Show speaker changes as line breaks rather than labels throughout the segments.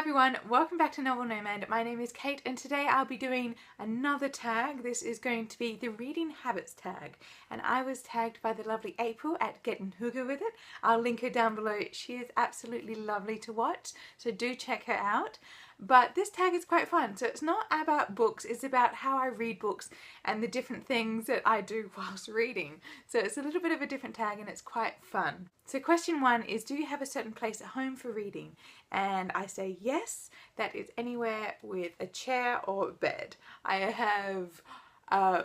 everyone, welcome back to Novel Nomad. My name is Kate and today I'll be doing another tag. This is going to be the Reading Habits tag, and I was tagged by the lovely April at Getting Hygge with it. I'll link her down below. She is absolutely lovely to watch, so do check her out. But this tag is quite fun. So it's not about books, it's about how I read books and the different things that I do whilst reading. So it's a little bit of a different tag and it's quite fun. So question 1 is, do you have a certain place at home for reading? And I say yes, that is anywhere with a chair or a bed. I have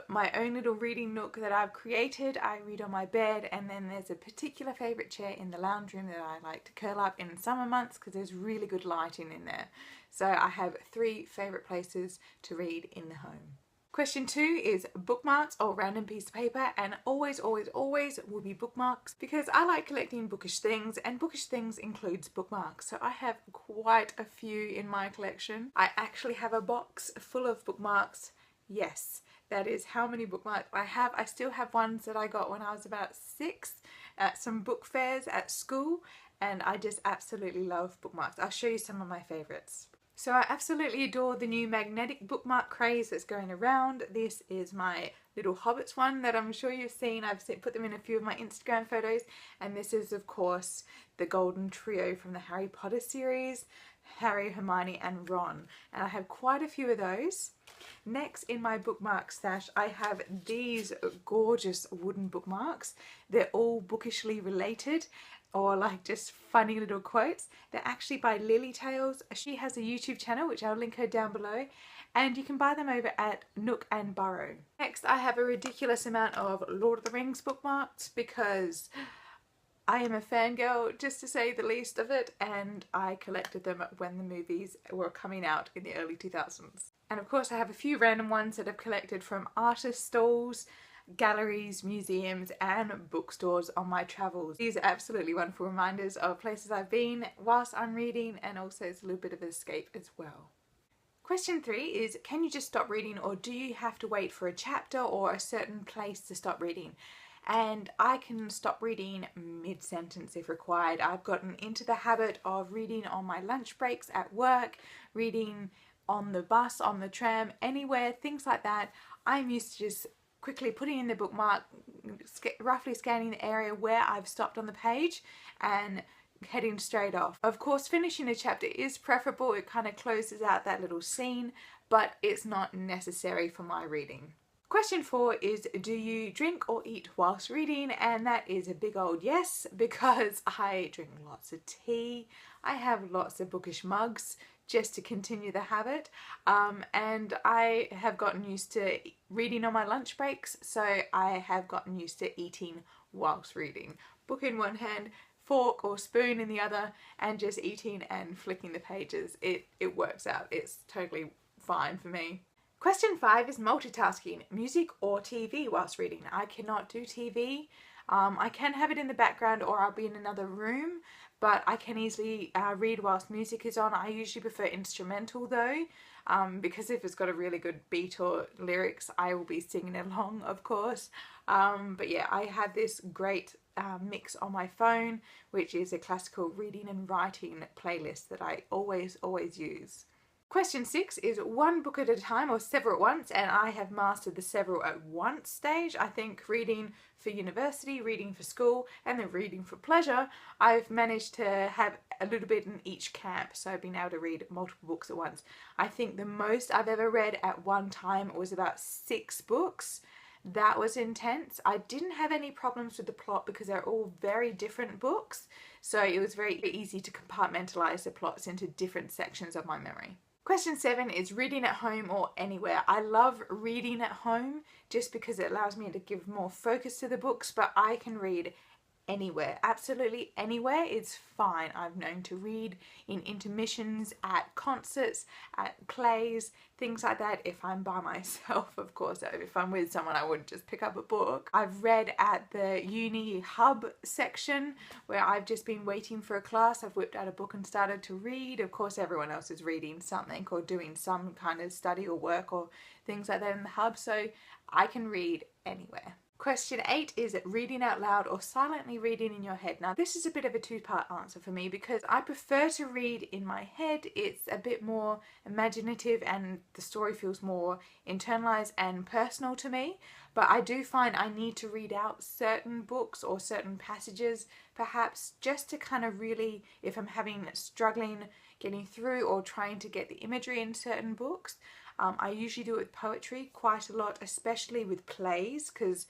my own little reading nook that I've created. I read on my bed, and then there's a particular favourite chair in the lounge room that I like to curl up in summer months because there's really good lighting in there. So I have 3 favourite places to read in the home. Question 2 is bookmarks or random piece of paper, and always will be bookmarks because I like collecting bookish things, and bookish things includes bookmarks. So I have quite a few in my collection. I actually have a box full of bookmarks. Yes, that is how many bookmarks I have. I still have ones that I got when I was about 6 at some book fairs at school, and I just absolutely love bookmarks. I'll show you some of my favourites. So I absolutely adore the new magnetic bookmark craze that's going around. This is my little Hobbits one that I'm sure you've seen. I've put them in a few of my Instagram photos, and this is of course the golden trio from the Harry Potter series, Harry, Hermione and Ron, and I have quite a few of those. Next in my bookmark stash I have these gorgeous wooden bookmarks. They're all bookishly related, or like just funny little quotes. They're actually by Lily Tales. She has a YouTube channel which I'll link her down below, and you can buy them over at Nook and Burrow. Next I have a ridiculous amount of Lord of the Rings bookmarks because I am a fangirl, just to say the least of it, and I collected them when the movies were coming out in the early 2000s. And of course I have a few random ones that I've collected from artist stalls, galleries, museums and bookstores on my travels. These are absolutely wonderful reminders of places I've been whilst I'm reading, and also it's a little bit of an escape as well. Question 3 is, can you just stop reading, or do you have to wait for a chapter or a certain place to stop reading? And I can stop reading mid-sentence if required. I've gotten into the habit of reading on my lunch breaks at work, reading on the bus, on the tram, anywhere, things like that. I'm used to just quickly putting in the bookmark, roughly scanning the area where I've stopped on the page and heading straight off. Of course, finishing a chapter is preferable. It kind of closes out that little scene, but it's not necessary for my reading. Question 4 is, do you drink or eat whilst reading? And that is a big old yes, because I drink lots of tea. I have lots of bookish mugs just to continue the habit, and I have gotten used to reading on my lunch breaks, so I have gotten used to eating whilst reading. Book in one hand, fork or spoon in the other, and just eating and flicking the pages. It works out. It's totally fine for me. Question 5 is multitasking, music or TV whilst reading. I cannot do TV. I can have it in the background or I'll be in another room, but I can easily read whilst music is on. I usually prefer instrumental though, because if it's got a really good beat or lyrics, I will be singing along, of course. But yeah, I have this great mix on my phone, which is a classical reading and writing playlist that I always use. Question 6 is one book at a time or several at once, and I have mastered the several at once stage. I think reading for university, reading for school, and then reading for pleasure, I've managed to have a little bit in each camp, so I've been able to read multiple books at once. I think the most I've ever read at one time was about 6 books. That was intense. I didn't have any problems with the plot because they're all very different books, so it was very easy to compartmentalize the plots into different sections of my memory. Question 7 is reading at home or anywhere. I love reading at home just because it allows me to give more focus to the books, but I can read anywhere, absolutely anywhere. It's fine. I've known to read in intermissions, at concerts, at plays, things like that. If I'm by myself, of course, if I'm with someone, I wouldn't just pick up a book. I've read at the uni hub section where I've just been waiting for a class. I've whipped out a book and started to read. Of course, everyone else is reading something or doing some kind of study or work or things like that in the hub, so I can read anywhere. Question 8 is reading out loud or silently reading in your head. Now this is a bit of a two-part answer for me because I prefer to read in my head. It's a bit more imaginative and the story feels more internalized and personal to me. But I do find I need to read out certain books or certain passages perhaps just to kind of really, if I'm struggling getting through or trying to get the imagery in certain books. I usually do it with poetry quite a lot, especially with plays, because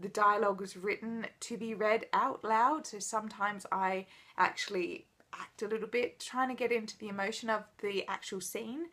the dialogue is written to be read out loud. So sometimes I actually act a little bit, trying to get into the emotion of the actual scene.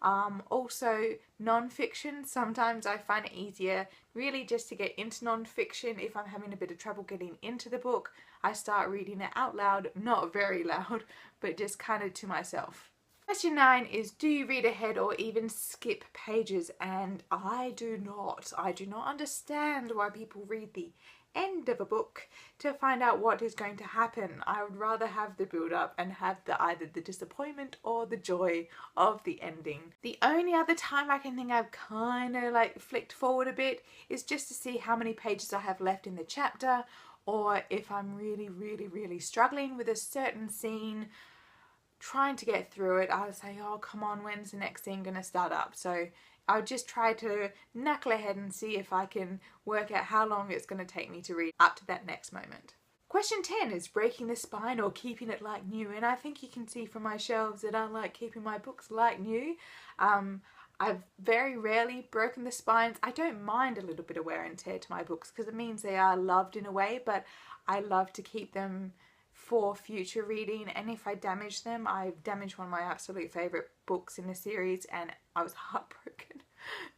Also non-fiction, sometimes I find it easier really just to get into non-fiction. If I'm having a bit of trouble getting into the book, I start reading it out loud, not very loud, but just kind of to myself. Question 9 is, do you read ahead or even skip pages? And I do not. I do not understand why people read the end of a book to find out what is going to happen. I would rather have the build up and have either the disappointment or the joy of the ending. The only other time I can think I've kind of like flicked forward a bit is just to see how many pages I have left in the chapter, or if I'm really struggling with a certain scene, trying to get through it, I would say, oh come on, when's the next scene going to start up? So I'll just try to knuckle ahead and see if I can work out how long it's going to take me to read up to that next moment. Question 10 is breaking the spine or keeping it like new, and I think you can see from my shelves that I like keeping my books like new. I've very rarely broken the spines. I don't mind a little bit of wear and tear to my books because it means they are loved in a way, but I love to keep them for future reading, and if I damage them, I've damaged one of my absolute favourite books in the series and I was heartbroken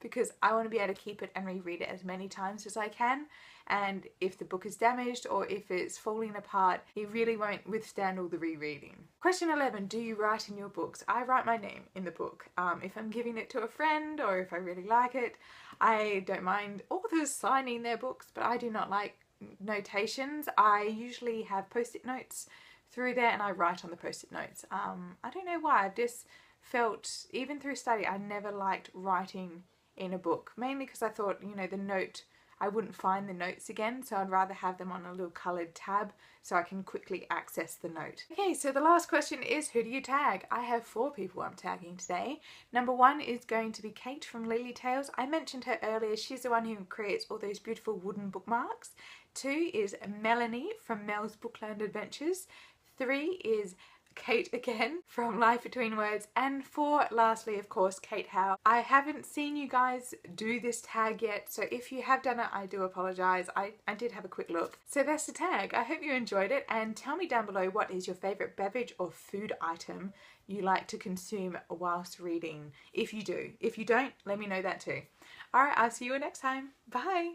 because I want to be able to keep it and reread it as many times as I can, and if the book is damaged or if it's falling apart, it really won't withstand all the rereading. Question 11, do you write in your books? I write my name in the book. If I'm giving it to a friend or if I really like it, I don't mind authors signing their books, but I do not like notations. I usually have post-it notes through there and I write on the post-it notes. I don't know why, I've just felt, even through study, I never liked writing in a book, mainly because I thought, you know, the note, I wouldn't find the notes again, so I'd rather have them on a little coloured tab so I can quickly access the note. Okay, so the last question is, who do you tag? I have 4 people I'm tagging today. Number 1 is going to be Kate from Lily Tales. I mentioned her earlier. She's the one who creates all those beautiful wooden bookmarks. 2 is Melanie from Mel's Bookland Adventures. 3 is Kate again from Life Between Words, and 4, lastly, of course, Kate Howe. I haven't seen you guys do this tag yet, so if you have done it, I do apologise. I did have a quick look. So that's the tag. I hope you enjoyed it, and tell me down below what is your favourite beverage or food item you like to consume whilst reading, if you do. If you don't, let me know that too. Alright, I'll see you next time. Bye!